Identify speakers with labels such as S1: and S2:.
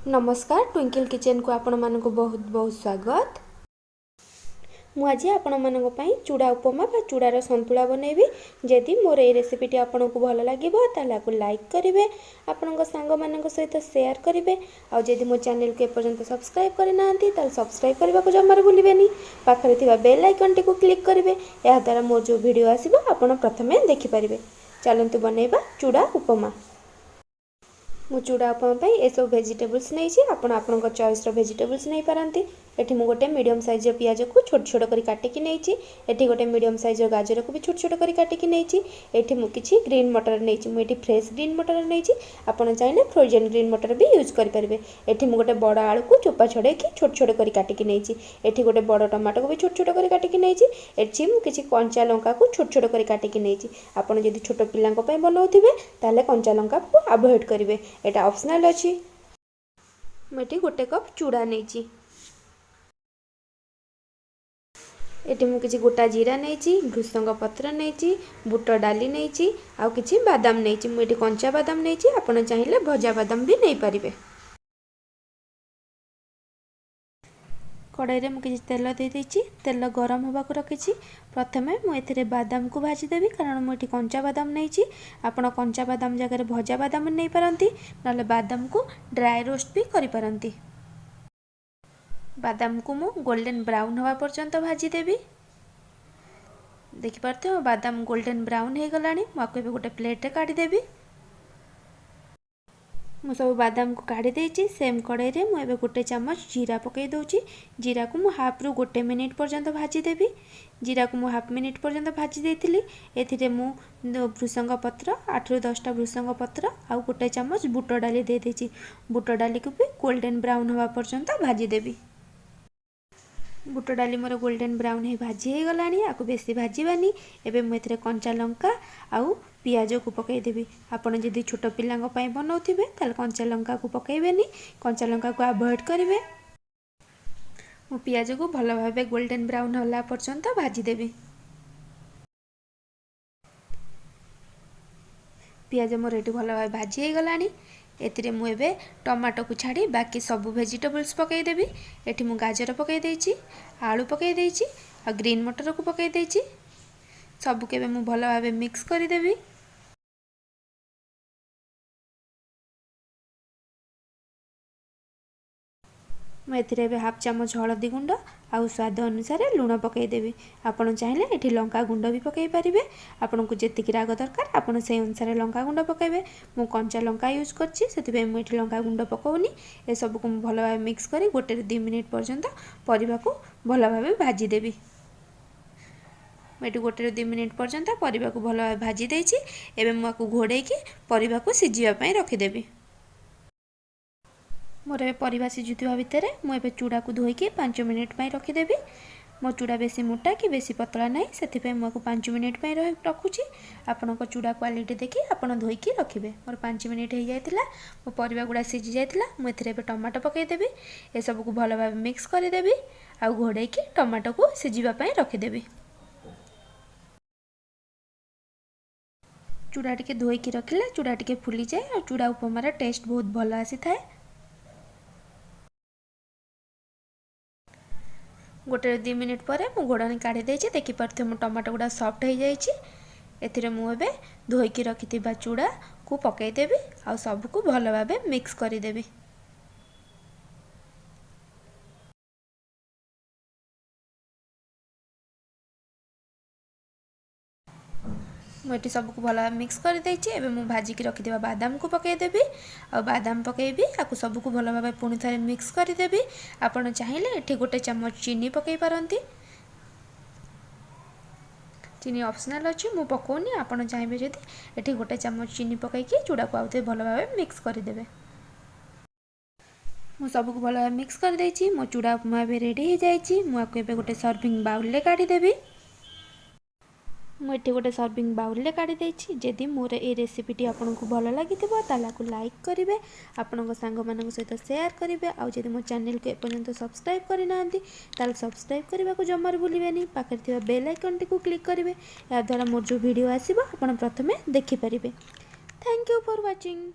S1: नमस्कार twinkle kitchen को आपण मानक बहुत बहुत स्वागत। मु आज आपण मानक पई चूड़ा उपमा बा चूड़ार संतुला बनैबी। जदि मोर ए रेसिपीटी आपण को भल लागिबो ताला को लाइक करिवे, आपनक सांग मानक सहित शेयर करिवे। आ जदि मो चैनल को एपर्यंत सब्सक्राइब करि नांती ताल सब्सक्राइब करबा को जमार भूलिबेनी। पाखरे थिबा बेल आइकन टी को क्लिक करिवे, या द्वारा मोर जो वीडियो आसीबो आपण प्रथमे देखि परिबे। चलंतु बनैबा चूड़ा उपमा। मु चूड़ा उपमा ए सब वेजिटेबल्स नहीं आपण चॉइस वेजिटेबल्स नहीं पारती। एठी मु गोटे मीडियम साइज पियाज को छोट छोट करी काटिकी नहीं। एठी गोटे मीडियम साइज गाजर को भी छोट छोट करी काटिकी नहीं। एठी मु किछि ग्रीन मटर नहीं, मुझे फ्रेश ग्रीन मटर नहीं। आपण चाहिए फ्रोजन ग्रीन मटर भी यूज करेंगे। एठी मु गोटे बड़ आलू को चोपा छड़े कि छोट छोट करी काटिकी नहीं। एठी गोटे बड़ टमाटो को भी छोट छोट करी काटिकी नहीं। एठी मु किछि कंचा लंका को छोट छोट करी काटिकी नहीं। आपण जदि छोट पिलांक पय बनाउथिबे ताले कंचा लंका को अवॉइड करिवे, एटा ऑप्शनल अछि। मेटी गोटे कप चूड़ा नहीं। एटी मु किछि गोटा जीरा नहीं, भृसंग पत्र नहीं, बुट डाली नहीं, आउ किछि बादाम नहीं। मु एटी कंचा बादाम नहीं, आपण चाहिए भजा बादाम भी नहीं पारिबे। कड़ाई रे मु किछि तेल दे देछि, तेल गरम होबा को रखिछि। प्रथमे मु एथिरे बादाम को भाजी देबी, कारण मु एटी कंचा बादाम नहीं। आपण कंचा बादाम जगह भजा बादाम नहीं पारंती, नले बादाम को ड्राई रोस्ट भी करि पारंती। बादाम को मु गोल्डन ब्राउन होगा पर्यंत भाजी देबी। देखि पारते हो बादाम गोल्डन ब्राउन हो गलानी। मुझे गोटे प्लेट रे काढ़ी देबी। मु सब बादाम को काढ़ी देछि। सेम कड़ाई रे मु एबे गोटे चम्मच जीरा पकई दोछि। जीरा को मु हाफ रु गोटे मिनिट पर्यंत भाजी देबी। जीरा को मु हाफ मिनिट पर्यंत भाजी देथिली। एथिरे मु भृसंग पत्र 8 रु 10 टा भृसंग पत्र आउ गोटे चम्मच बुट डाली दे देछि। बुट डाली को भी गोल्डन ब्राउन होगा पर्यंत भाजी देबी। बुट डाली मोर गोल्डन ब्राउन ही भाजी हो गलानी। आपको बेसी भाजबानी। एबे मु एथिरे कंचा लंका आउ पियाज को पकई देबी। आपण जदि छोट पिलांग पई बनाउथिबे ताल कंचा लंका को पकईबेनी, कंचा लंका को अवॉइड करिवे। मु पियाज को भल भाबे गोल्डन ब्राउन होला पर्यंत भाजी देबी। पियाज मोर एटी भल भाबे भाजी हो गलानी। एतिरे मु एबे टमाटो को छाड़ी बाकी सब वेजिटेबल्स पकई देबी। एठी मु गाजर पकई देछि, आलू पकई देछि आ ग्रीन मटर को पकई देछि। सब के मु भल भाबे मिक्स करि देबी। मु एथिरे एबे हाफ चम्मच हळदी गुंड आउ स्वाद अनुसार लूण पकई देबी। आपण चाहिए एठी लंका गुंड भी पकई पारिबे। आपण को जेतिकी राग दरकार आपण से अनुसार लंका गुंड पकईबे। मु कंचा लंका यूज करछि, सेति मु एठी लंका गुंड पकौनी। ए सब को भल भाबे मिक्स करी गोटे 2 मिनिट पर्यंत परिबा को भल भाबे भाजी देबी। मेटी गोटे 2 मिनिट पर्यंत परिबा को भल भाबे भाजी देछि। एबे मु आकु घोड़े की परिबा को सिजिबा पई रखि देबी। मोर ए परिबा सिजुथिबा भितर मु एबे चूड़ा को धोईकी 5 मिनिट पई रखि देबी। मो चूड़ा बेसी मोटा कि बेसी पतला नहीं, सेति मु 5 मिनिट पई रखुची। आपण चूड़ा क्वालिटी देखि आपण धोईकी रखिबे। मोर 5 मिनिट हो जाइतिला, मो परिबा गुडा सिझी जाइतिला। मु एथिरे एबे टमाटो पकई देबी। ए सब को भल भाबे मिक्स करि देबी आ घोड़े की टमाटो को सिझिबा पई रखि देबी। चूड़ा टिके धोईकी रखिले चूड़ा टिके फुली जाए और चूड़ा उपमार टेस्ट बहुत भल आसी थाए। गोटे 2 मिनिट पर मु घोड़ानी काढ़ी देछि। देखि पारथे मो टमाटो गुडा सॉफ्ट हो जाइछि। एथिरे मु एबे धोईकी रखिथिबा चूड़ा को पकई देबी आ सब को भल भाबे मिक्स करि देबी। मुझे सबको भल मिक्स कर देछि। एबे मु भाजी की रखिथिबा बादाम को पकई देबी आ बादाम पकईबी आकु सबको भल भाबे पुणी थरे मिक्स कर देबी। आपण चाहिए एठी गोटे चम्मच चीनी पकई पारंती। चीनी ऑप्शनल अछि, मु पकोनी। आपण चाहिए जदि एठी गोटे चम्मच चीनी पकईकी चूड़ा को आउते भल भाबे मिक्स कर देबे। मु सबको भल भाबे मिक्स कर देछि। मो चूड़ा उपमा भी रेडी हो जाइछि। मु आकु एबे गोटे सर्विंग बाउल ले काढी देबी। मुझे गोटे सर्विंग बाउल ले काढ़ी देछि। जदि मोर ए रेसिपीटी आपको भल लगी तालाको लाइक करेंगे, आपण सांग मान सहित शेयर करेंगे। आउ जदि मो चैनल को एपर्यंत सब्सक्राइब करना ताल सब्सक्राइब करने को जमार भूलिबेनी। पाखे थिबा बेल आइकन टी को क्लिक करेंगे, या द्वारा मोर जो वीडियो आसीबो आपण प्रथमे देखि परिबे। Thank you for watching.